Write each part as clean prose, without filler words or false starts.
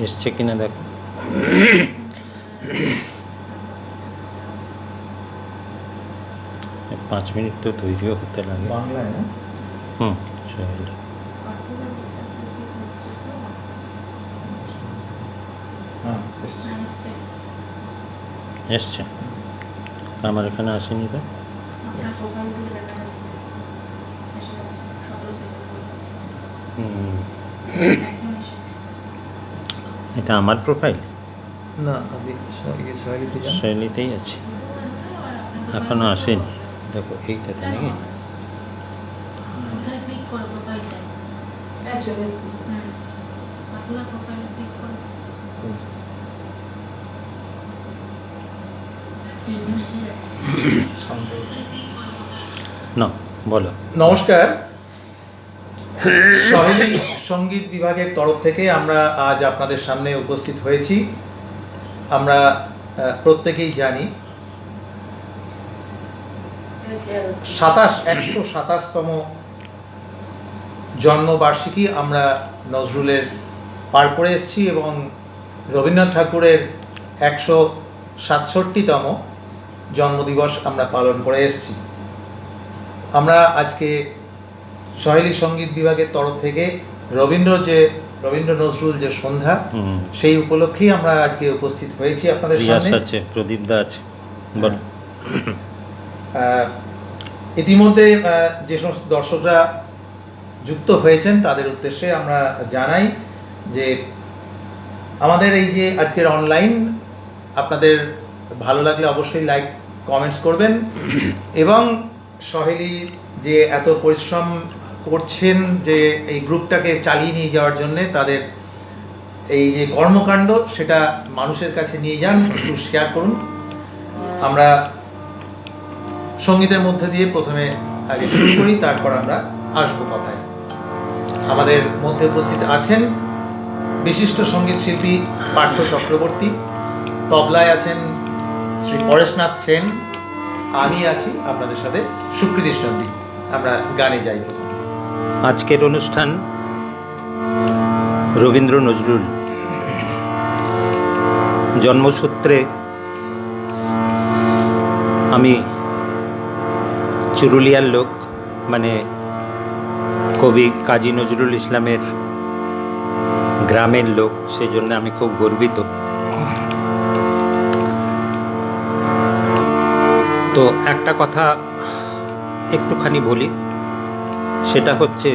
এসছে কিনা দেখো। 5 মিনিট তো তৈরিও হতে লাগে। বাংলায় না? হুম, সোহেল হ্যাঁ, এসছে। এসছে, আমার এখানে আসেনি তো। হুম, এটা আমার প্রোফাইল, না, আমি সোহেলিতে যান। শৈলীতেই আছে, এখনো আসেনি। দেখো এইটাতে নাকি? না, বলো। নমস্কার, সহেলি সঙ্গীত বিভাগের তরফ থেকে আমরা আজ আপনাদের সামনে উপস্থিত হয়েছি। আমরা প্রত্যেকেই জানি 127তম জন্মবার্ষিকী আমরা নজরুলের পার করে এসেছি এবং রবীন্দ্রনাথ ঠাকুরের 167তম জন্মদিবস আমরা পালন করে এসেছি। আমরা আজকে সহেলি সঙ্গীত বিভাগের তরফ থেকে রবীন্দ্র নজরুল যে সন্ধ্যা, সেই উপলক্ষেই আমরা আজকে উপস্থিত হয়েছি আপনাদের সামনে। আছে, প্রদীপ দা আছে, বলো। ইতিমধ্যে যে সমস্ত দর্শকরা যুক্ত হয়েছেন তাদের উদ্দেশ্যে আমরা জানাই যে আমাদের এই যে আজকের অনলাইন, আপনাদের ভালো লাগলে অবশ্যই লাইক কমেন্টস করবেন এবং সহেলি যে এত পরিশ্রম করছেন যে এই গ্রুপটাকে চালিয়ে নিয়ে যাওয়ার জন্য, তাদের এই যে কর্মকাণ্ড সেটা মানুষের কাছে নিয়ে যান, একটু শেয়ার করুন। আমরা সঙ্গীতের মধ্যে দিয়ে প্রথমে আগে শুরু করি, তারপর আমরা আসবো কথায়। আমাদের মধ্যে উপস্থিত আছেন বিশিষ্ট সঙ্গীত শিল্পী পার্থ চক্রবর্তী, তবলায় আছেন শ্রী পরেশনাথ সেন, আমি আছি আপনাদের সাথে সুকৃতিশ নন্দী। আমরা গানে যাই প্রথমে। আজকের অনুষ্ঠান রবীন্দ্র নজরুল। জন্মসূত্রে আমি চুরুলিয়ার লোক, মানে কবি কাজী নজরুল ইসলামের গ্রামের লোক, সেই জন্য আমি খুব গর্বিত। তো একটা কথা একটুখানি বলি, সেটা হচ্ছে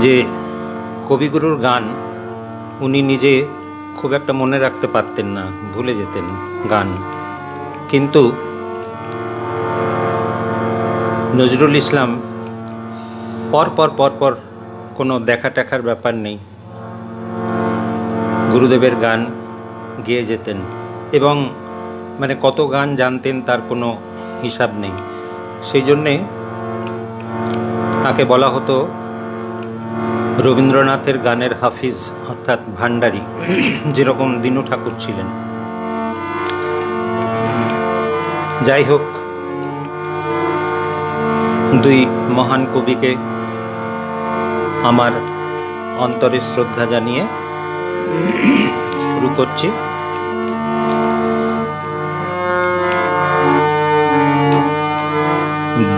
যে কবিগুরুর গান উনি নিজে খুব একটা মনে রাখতে পারতেন না, ভুলে যেতেন গান, কিন্তু নজরুল ইসলাম পর কোনো দেখা টেখার ব্যাপার নেই, গুরুদেবের গান গেয়ে যেতেন এবং মানে কত গান জানতেন তার কোনো হিসাব নেই। সেই জন্যে তাকে বলা হতো রবীন্দ্রনাথের গানের হাফিজ, অর্থাৎ ভান্ডারী, যেরকম দীনু ঠাকুর ছিলেন। যাই হোক, দুই মহান কবিকে আমার অন্তরে শ্রদ্ধা জানিয়ে শুরু করছি।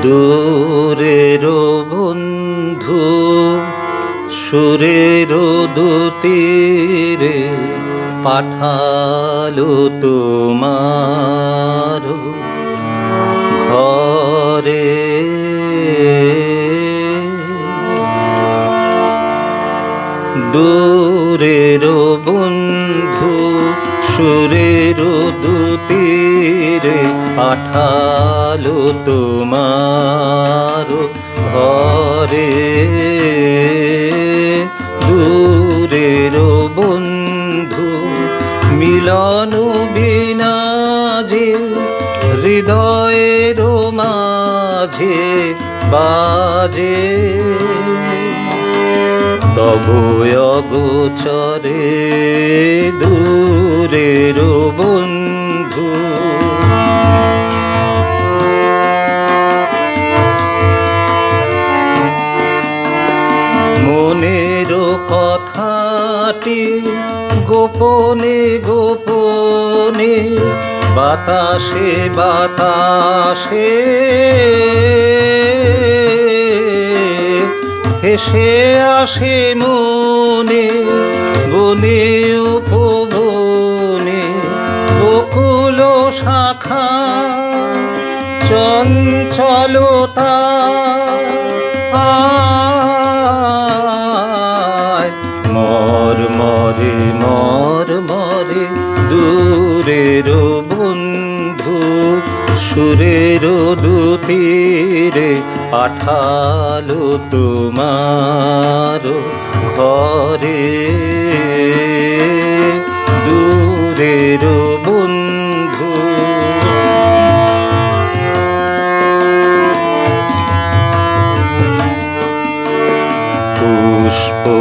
দূরের বন্ধু সুরের দুতীরে পাঠালো তোমার ঘরে, দূরের বন্ধু সুরের দুতীরে পাঠালো তোমার ঘরে, দূরের বন্ধু মিলন বিনা যে হৃদয়ের মাঝে বাজে, তবু অগোচরে দূরের বন্ধু। মনের মালাটি গোপনে গোপনে বাতাসে বাতাসে ভেসে আসে মনে, বনে উপবনে বকুল শাখা চঞ্চলতা। আয় মর মরে মর মরে দূরের বন্ধু, সুরের দুতীরে পাঠালো তোমার ঘরে। দূরের বন্ধু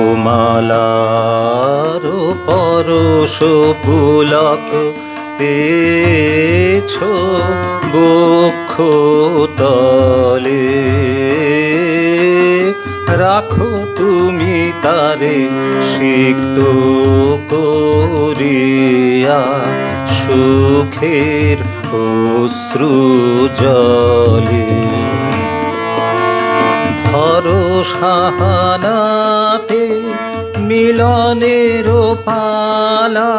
পুষ্পমালার পরশ পুলক পেয়েছ বক্ষ তলে, রাখো তুমি তারে সিক্ত করিয়া সুখের অশ্রু জলে। ধরো সাহানাতে মিলনের পালা,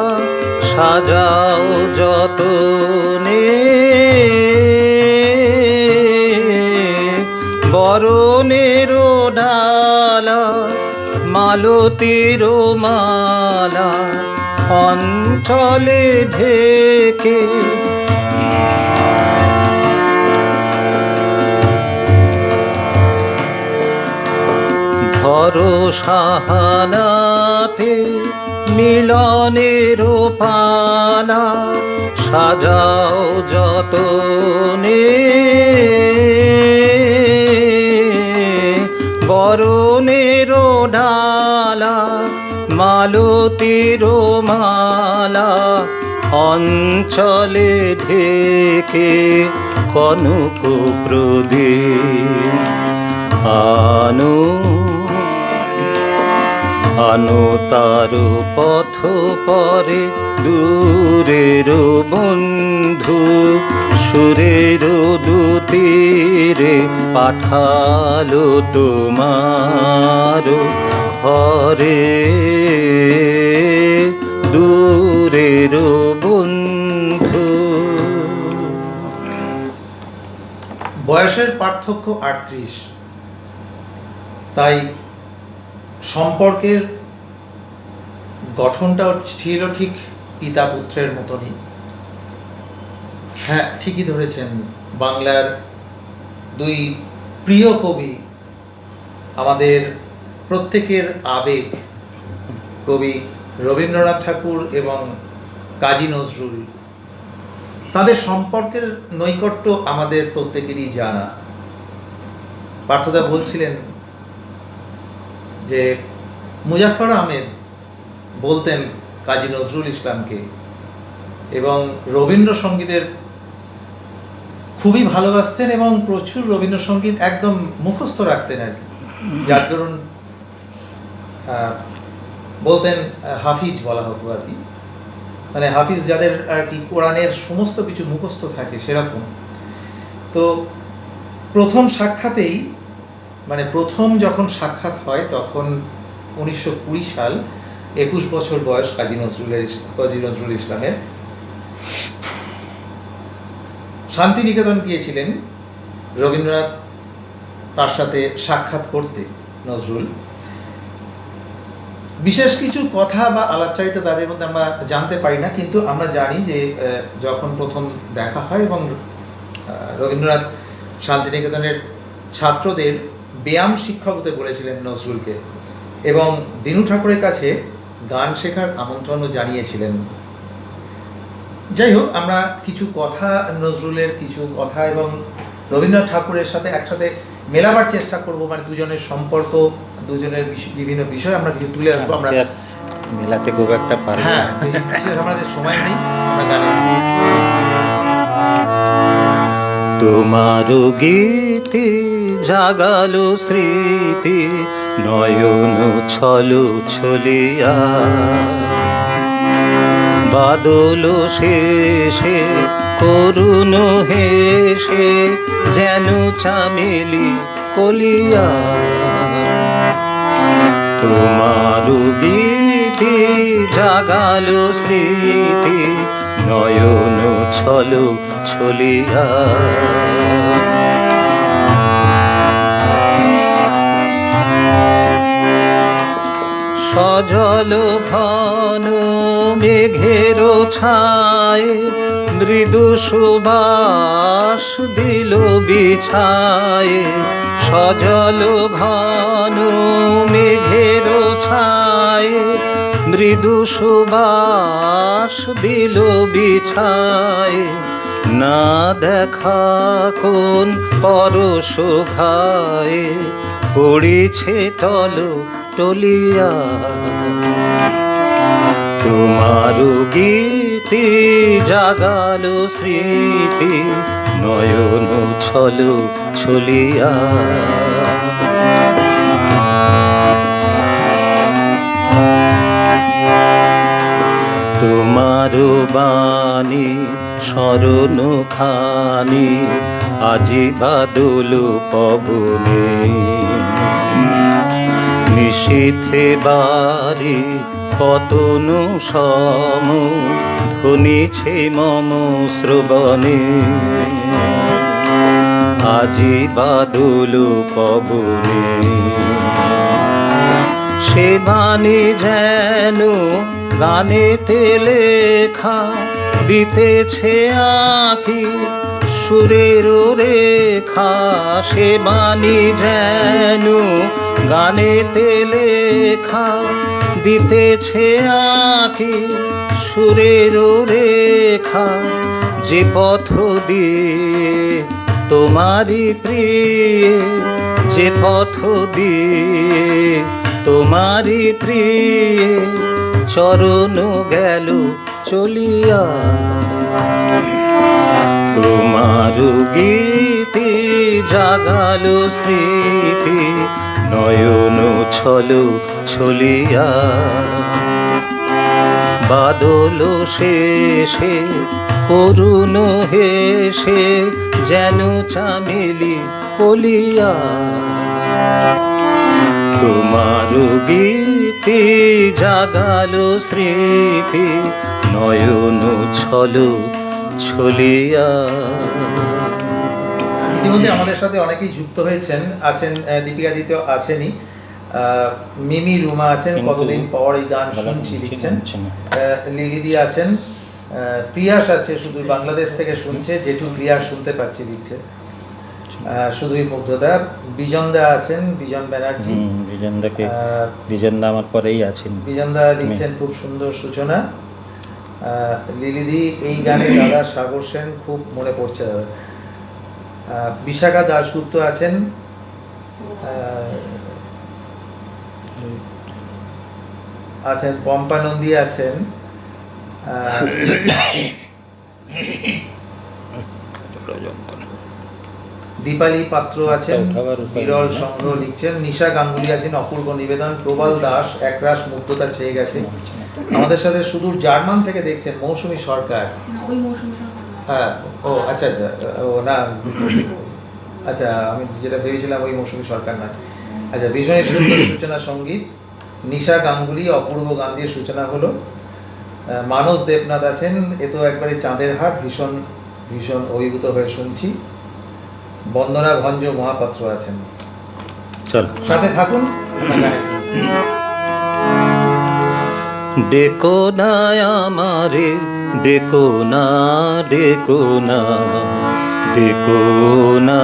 সাজাও যতনে বরণের ডালা, মালতীর মালা অঞ্চলে ঢেকে। ধরো সাহানাতে মিলনের পালা, সাজাও যতনে বরণের ডালা, মালতীর মালা অঞ্চলে ঢেকে। কনক প্রদীপ আনো আনো তার পথ পরে, দূরের বন্ধু সুরের দুতীরে পাঠালো তোমার ঘরে। দূরের বন্ধু। বয়সের পার্থক্য 38, তাই সম্পর্কের গঠনটাও ছিল ঠিক পিতা পুত্রের মতনই। হ্যাঁ, ঠিকই ধরেছেন। বাংলার দুই প্রিয় কবি, আমাদের প্রত্যেকের আবেগ, কবি রবীন্দ্রনাথ ঠাকুর এবং কাজী নজরুল, তাদের সম্পর্কের নৈকট্য আমাদের প্রত্যেকেরই জানা। পার্থদা বলছিলেন যে মুজাফফর আহমেদ বলতেন কাজী নজরুল ইসলামকে, এবং রবীন্দ্রসঙ্গীতের খুবই ভালোবাসতেন এবং প্রচুর রবীন্দ্রসঙ্গীত একদম মুখস্থ রাখতেন আর কি। যার দরুন বলতেন হাফিজ বলা হতো আর কি, মানে হাফিজ যাদের আর কি কোরআনের সমস্ত কিছু মুখস্থ থাকে সেরকম। তো প্রথম সাক্ষাতেই, মানে প্রথম যখন সাক্ষাৎ হয় তখন 1920 সাল, 21 বছর বয়স কাজী নজরুল ইসলামের। শান্তিনিকেতন গিয়েছিলেন রবীন্দ্রনাথ তার সাথে সাক্ষাৎ করতে নজরুল। বিশেষ কিছু কথা বা আলাপচারিতা তাদের মধ্যে আমরা জানতে পারি না, কিন্তু আমরা জানি যে যখন প্রথম দেখা হয় এবং রবীন্দ্রনাথ শান্তিনিকেতনের ছাত্রদের ব্যায়াম শিক্ষক হতে বলেছিলেন নজরুলকে, এবং দিনু ঠাকুরের কাছে গান শেখার আমন্ত্রণও জানিয়েছিলেন। যাই হোক, আমরা কিছু কথা, নজরুলের কিছু কথা এবং রবীন্দ্রনাথ ঠাকুরের সাথে একসাথে মেলাবার চেষ্টা করব, মানে দুজনের সম্পর্ক, দুজনের বিভিন্ন বিষয় আমরা কিছু তুলে আসবো। আমরা মেলাতে খুব একটা পারি, হ্যাঁ, বিশেষ আমাদের সময় নেই, আমরা গানে। তোমার গীতি জাগালো স্মৃতি, নয়ন ছলো ছলিয়া বাদল শেষে করুণ হেসে যেন চামেলি কলিয়া তোমার গীতি জাগালো স্মৃতি নয়ন ছলো ছলিয়া সজল ঘন মেঘের ছায় মৃদু সুবাস দিল বিছায় সজল ঘন মেঘের ছায় মৃদু সুবাস দিল বিছায় না দেখা কোন পরশ ঘায় পড়েছে তল টলিয়া তোমার গীতি জাগালো স্মৃতি নয়ন ছলো ছলিয়া তোমার বাণী স্মরণ খানি আজি বাদল পবনে নিশীথে বাড়ি পতন সম ধ্বনিছে মম শ্রবণে আজি বাদল পবনে সে বাণী যেন গানেতে লেখা দিতেছে আঁকি সুরের রেখা সে বাণী যেন গানেতে লেখা দিতেছে আঁকি সুরের রেখা যে পথ দিয়ে তোমারি প্রিয় যে পথ দিয়ে তোমারি প্রিয় চরণ গেল চলিয়া তোমার গীতি জাগালো স্মৃতি নয়ন ছলো ছলিয়া বাদল শেষে করুণ হেসে যেন চামেলি কলিয়া তোমার গীতি জাগালো স্মৃতি নয়ন ছলো ছলিয়া। ইতিমধ্যে আমাদের সাথে অনেকেই যুক্ত হয়েছেন আছেন দীপিকা দিতে আছেনই মিমি রুমা আছেন কতদিন পর এই গান শুনছি লিখছেন লিলিদি আছেন প্রিয়াস আছে শুধু বাংলাদেশ থেকে শুনছে যেটু প্রিয়াস শুনতে পাচ্ছি লিখছে শুধুই মুগ্ধতা বিজনদা আছেন বিজন ব্যানার্জি বিজনদা আমার পরেই আছেন বিজনদা লিখছেন খুব সুন্দর সূচনা লিলিদি এই গানে দাদা সাগর সেন খুব মনে পড়ছে দাদা বিশাখা দাশগুপ্ত আছেন আছেন পম্পা নন্দী আছেন দীপালি পাত্র আছেন বিরল সংঘ লিখছেন নিশা গাঙ্গুলি আছেন অপূর্ব নিবেদন প্রবাল দাস একরাশ মুগ্ধতা চেয়ে গেছে আমাদের সাথে সুদূর জার্মান থেকে দেখছেন মৌসুমী সরকার হ্যাঁ ও আচ্ছা আচ্ছা ও না আচ্ছা আমি যেটা ভেবেছিলাম ওই মৌসুমী সরকার না আচ্ছা ভীষণই সুন্দর সূচনা সঙ্গীত নিশা গাঙ্গুলি অপূর্ব গান দিয়ে সূচনা হলো মানস দেবনাথ আছেন এ তো একবারে চাঁদের হাট ভীষণ ভীষণ অভিভূত হয়ে শুনছি বন্দনা ভঞ্জ মহাপাত্র আছেন চল সাথে থাকুন ডেকো না আমারে ডেকো না ডেকো না ডেকো না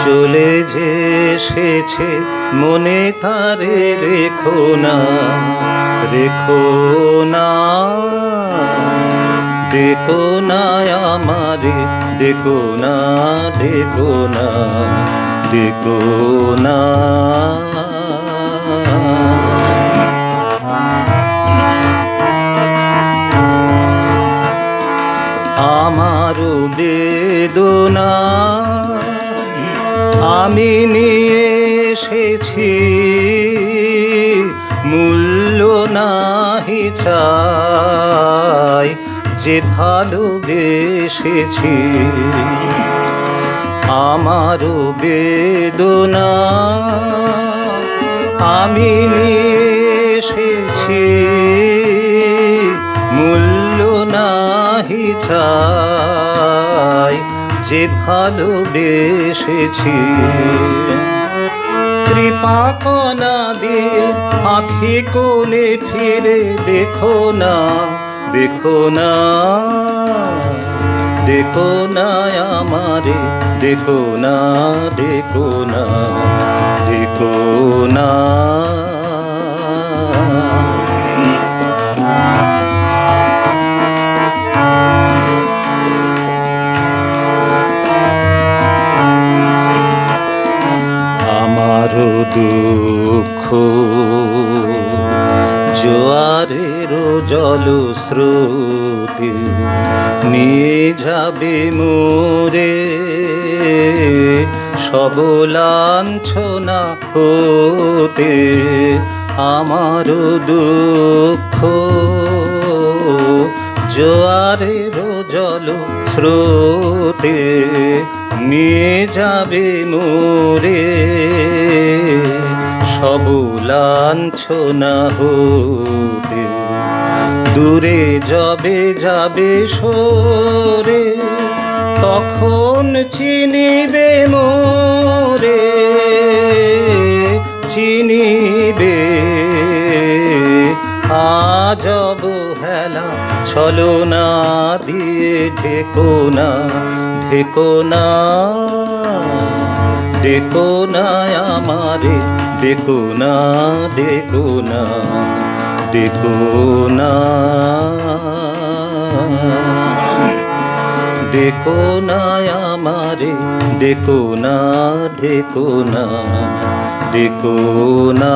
চলে যে এসেছে মনে তারে রেখো না রেখো না ডেকো না আমারে ডেকো না ডেকো না ডেকো না আমার বেদনা এসেছি, মূল্য নাহি চাই, যে ভালোবেসেছি। আমারও বেদনা আমি নিয়ে এসেছি, মূল্য নাহি চাই, যে ভালোবেসেছি। কৃপাকণা দিয়ে আঁখি কোণে ফিরে দেখো না, দেখো না, দেখো না আমারে, দেখো না, দেখো না, দেখো না। আমারও দুঃখ জোয়ারের জলস্রোতে নিয়ে যাবে মোরে, সব লাঞ্ছনা হতে। আমারও দুঃখ জোয়ারের জলস্রোতে নিয়ে যাবে মোরে, সব লাঞ্ছনা হতে। দূরে যাবে যাবে সরে, তখন চিনিবে মোরে, চিনিবে। আজ অবহেলা ছলনা দিয়ে ঢেকো না, ঢেকো না, ডেকো না আমারে, ডেকো না, ডেকো না, ডেকো না, ডেকো না আমারে, ডেকো না, ডেকো না, ডেকো না।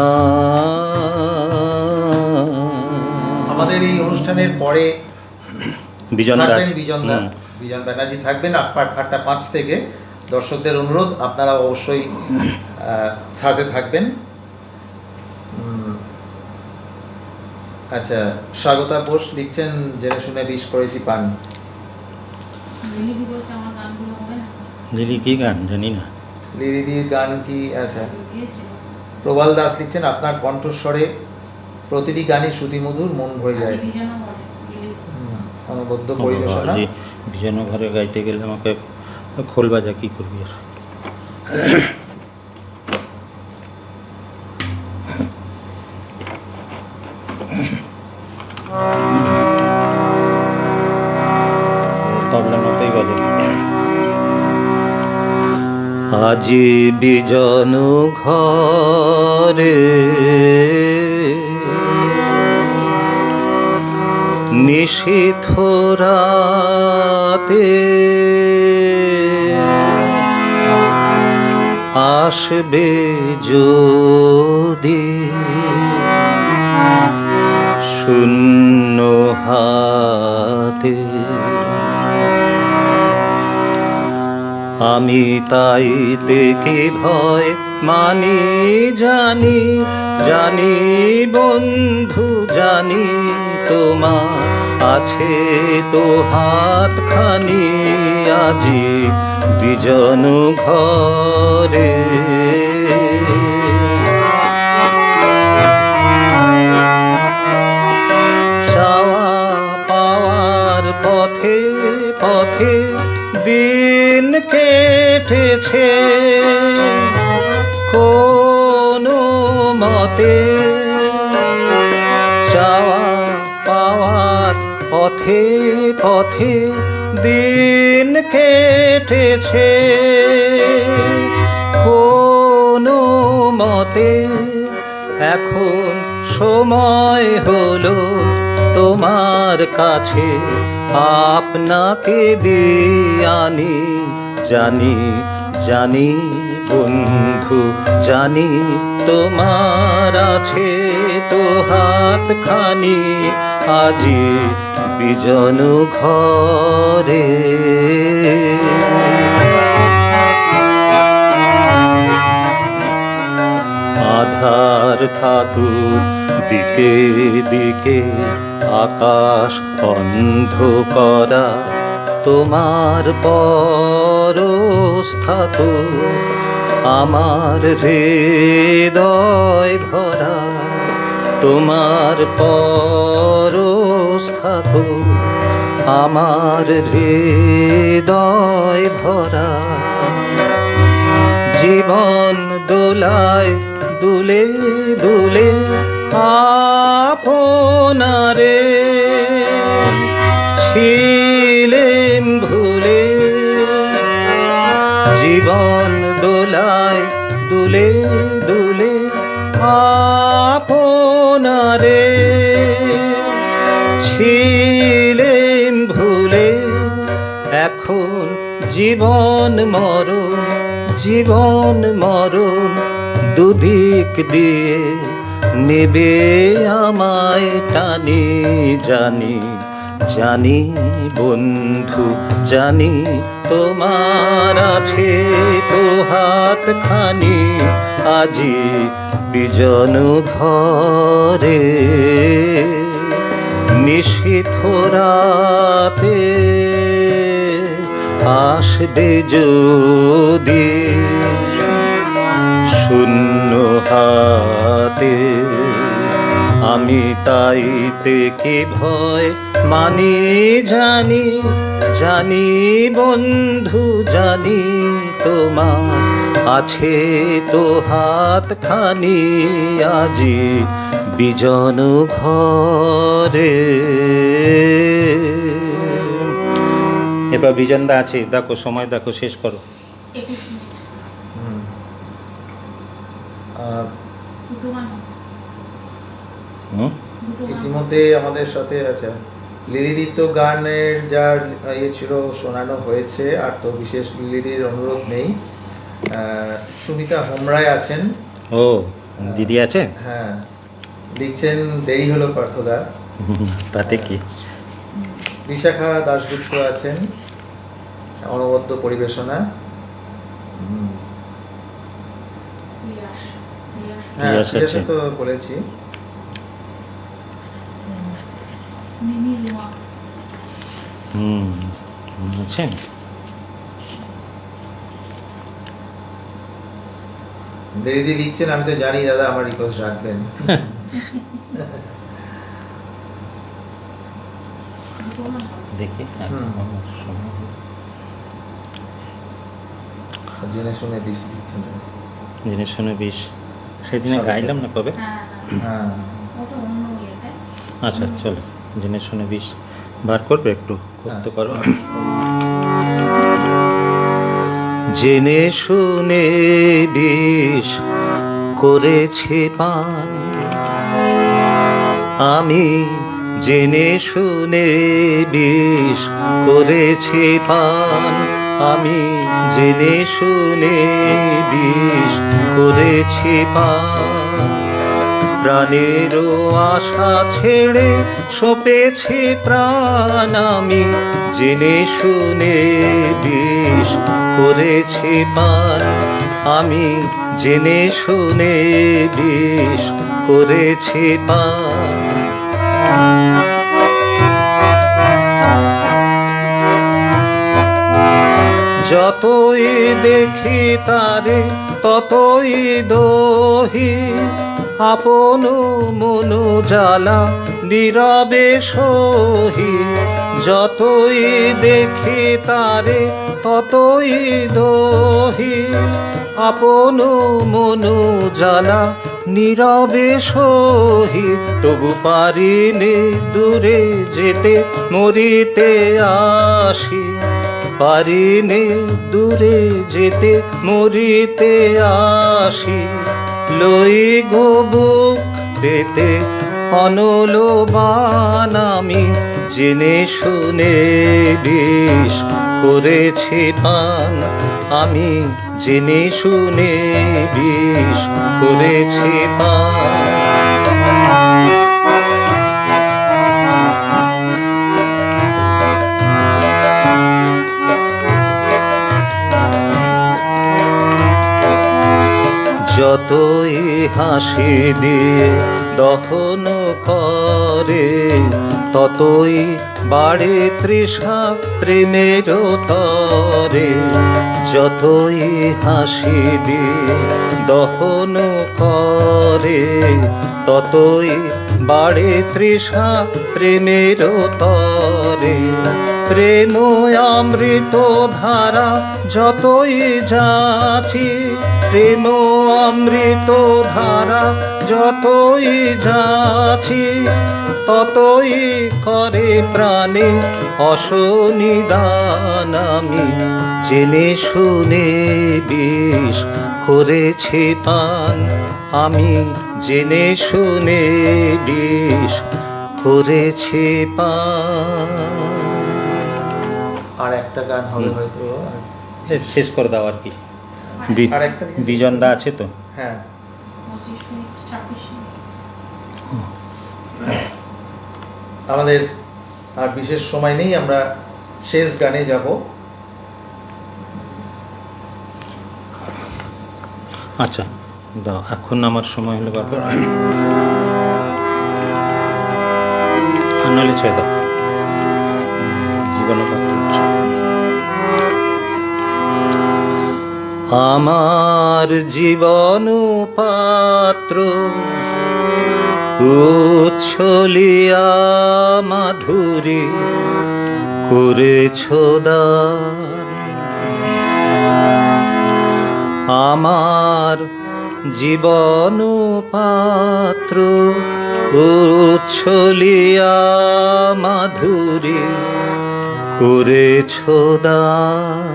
আমাদের এই অনুষ্ঠানের পরে বিজন দাস, থাকবেন বিজন ব্যানার্জি থাকবেন 8:05 থেকে। দর্শকদের অনুরোধ আপনারা অবশ্যই সাথে থাকবেন। আচ্ছা, স্বাগতা বোস লিখছেন, জেনে শুনে বিষ করেছি পান। লিলি কি গান জানি না, লিরিদির গান কি? আচ্ছা, প্রবাল দাস লিখছেন, আপনার কণ্ঠস্বরে প্রতিটি গানই শ্রুতিমধুর, মন ভরে যায়। অনবদ্য পরিবেশনা। বিজন ঘরে গাইতে গেলে আমাকে খোল বাজা কি করবি আর। তবলার মতোই বাজে। আজি বিজন ঘরে নিশীথ রাতে আসবে যদি শূন্য হাতে, আমি তাই দেখে ভয় মানি, জানি জানি বন্ধু, জানি তোমার আছে তো হাতখানি। আজি বিজন ঘরে চাওয়া পাওয়ার পথে পথে দিন কেটেছে, কোনো মতে চাওয়া পাওয়ার পথে পথে দিন কেটেছে, কোনো মতে এখন সময় হলো তোমার কাছে আপনাকে দিয়ে আনি। জানি জানি বন্ধু, জানি তোমার আছে তো হাতখানি। আজি বিজন ঘরে দিকে দিকে আকাশ অন্ধকারা, তোমার পরশ থাকুক আমার হৃদয় ভরা, তোমার পরশ থাকুক আমার হৃদয় ভরা। জীবন দোলায় দুলে দুলে আপনারে ছিলেম ভুলে, জীবন দোলায় দুলে দুলে আপনারে ছিলেম ভুলে। এখন জীবন মরণ, জীবন মরণ দুদিক দিয়ে নেবে আমায় টানি। জানি জানি বন্ধু জানি, তোমার আছে তো হাতখানি আজি বিজন ঘরে। নিশীথ রাতে আসবে যদি শূন্য হাতে, আমি তাইতে কি ভয় মানি। জানি জানি বন্ধু জানি, তোমার আছে তো হাতখানি আজি বিজন ঘরে। এবার বিজনদা আছে, দেখো সময় দেখো, শেষ করো। 21 মিনিট। দুটো গান হবে। দুটো গান হবে। ইতিমধ্যে আমাদের সাথে আচ্ছা লিলিদির গানের যা ইয়ে ছিল শোনানো হয়েছে, আর তো বিশেষ লিলিদির অনুরোধ নেই। সুমিতা হোমরায় আছেন। ও দিদি আছে, হ্যাঁ লিখছেন দেরি হলো পার্থদা। তাতে কি। বিশাখা দাশগুপ্ত আছেন, অনবদ্য পরিবেশনা। রিয়াস, রিয়াস। হ্যাঁ রিয়াস আছে। রিয়াসে তো বলেছি। মিমি রুমা। আছেন। দেরিদি লিখছেন, আমি তো জানি দাদা আমার রিকোয়েস্ট রাখবেন। দুটো গান হবে। দেখি জেনে শুনে বেশি লিখছেন। জিনিস শুনে বিষ সেদিনে গাইলাম না কবে। হ্যাঁ, হ্যাঁ ওটা অন্য ইয়েতে। আচ্ছা চলো, জেনে শুনে বিষ বার করবে, একটু করতে পারো। জেনে শুনে বিষ করেছি পান আমি, জেনে শুনে বিষ করেছি পান আমি, জেনে শুনে বিষ করেছি পান। প্রাণেরও আশা ছেড়ে সঁপেছি প্রাণ আমি, জেনে শুনে বিষ করেছি পান আমি, জেনে শুনে বিষ করেছি পান। যতই দেখি তারে ততই দোহি, আপন মনু জ্বালা নীরবে সহি। যতই দেখি তারে ততই দোহি, আপন মনু জ্বালা নীরবে সহি। তবু পারিনি দূরে যেতে মরিতে আসি, পারিনি দূরে যেতে মরিতে আসি। লই গো বুক পেতে অনল বান আমি, জেনে শুনে বিষ করেছি পান আমি, জেনে শুনে বিষ করেছি পান। যতই হাসি দিয়ে দহন করে, ততই বাড়ে তৃষা প্রেমের তরে। যতই হাসি দিয়ে দহন করে, ততই বাড়ে তৃষা প্রেমের তরে। প্রেম অমৃত ধারা যতই যাচ্ছি, প্রেম অমৃত ধারা যতই যাচ্ছি, ততই করে প্রাণে অসনিদান। আমি জেনে শুনে বিষ করেছি পান, আমি জেনে শুনে বিষ করেছি পান। আর একটা গান হবে হয়তো। শেষ করে দাও আর কি। আর একটা দিকে বিজনদা আছে তো? হ্যাঁ, 25 মিনিট 26 মিনিট। আমাদের আর বিশেষ সময় নেই, আমরা শেষ গানে যাব। আচ্ছা দাও, এখন আমার সময় হলে বারবার আর নাহলে ছেড়ে দাও। জীবন আমার জীবন পাত্র উচ্ছলিয়া মাধুরী করেছ দান। আমার জীবন পাত্র উচ্ছলিয়া মাধুরী করেছ দান।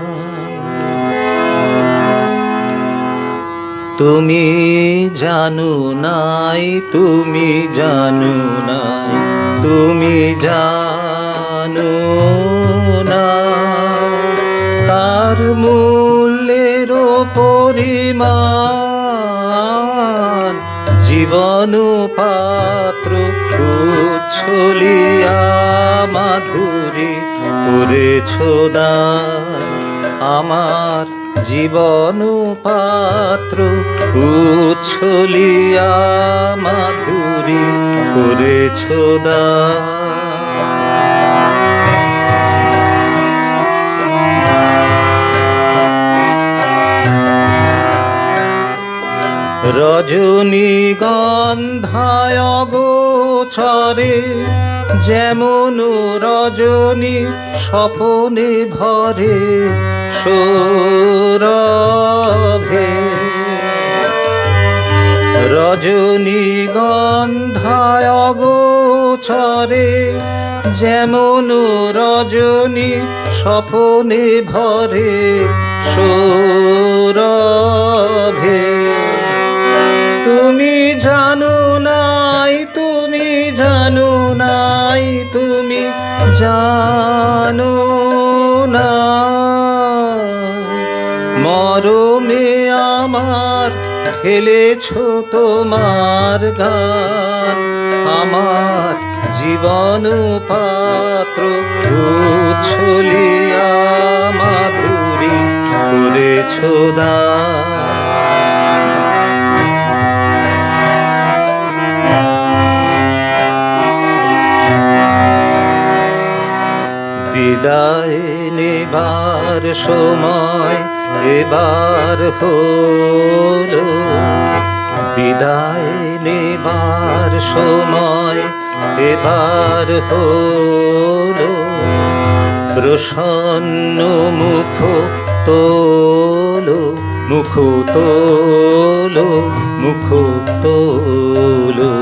তুমি জানো নাই, তুমি জানো নাই, তুমি জানো না তার মূল্যের পরিমাণ। জীবন পাত্র উচ্ছলিয়া মাধুরী করেছ দান। আমার জীবন পাত্র উচ্ছলিয়া মাধুরী করেছ দান। রজনীগন্ধায় গোচরে যেমন রজনী স্বপনে ভরে সৌরভে। রজনীগন্ধায় গোচরে যেমন রজনী স্বপনে ভরে সৌরভে। তুমি জানো নাই, তুমি জানো নাই, তুমি জানো না মরমে আমার খেলেছ তোমার গান। আমার জীবন পাত্র উচ্ছলিয়া মাধুরী করেছ দান। বিদায় নেবার সময় এবার হলো, বিদায় নেবার সময় এবার হলো। প্রসন্ন মুখ তোলো, মুখ তোলো, মুখ তোলো।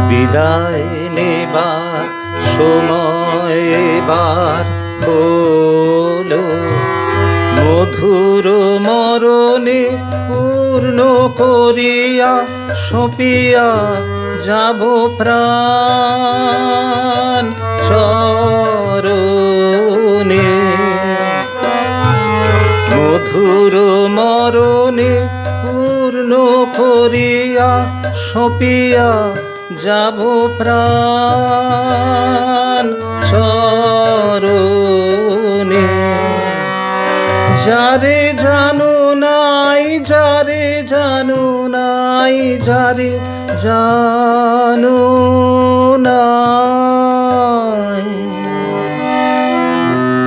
বিদায় নেবার সময় এবার হলো। মধুর মরণে পূর্ণ করিয়া সপিয়া যাব প্রাণ চরণে। মধুর মরণে পূর্ণ করিয়া সপিয়া যাব প্রাণ চরণে। যারে জানো নাই, যারে জানো নাই, যারে জানো না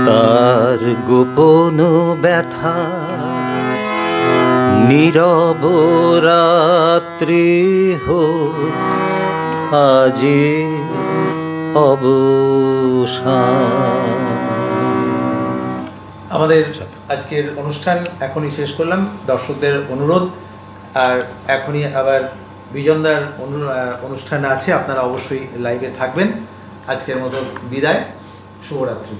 তার গোপন ব্যথা নীরব রাত্রি হোক আজি অবসান। আমাদের আজকের অনুষ্ঠান এখনই শেষ করলাম, দর্শকদের অনুরোধ, আর এখনই আবার বিজনদার অনুষ্ঠান আছে, আপনারা অবশ্যই লাইভে থাকবেন। আজকের মতো বিদায়, শুভরাত্রি।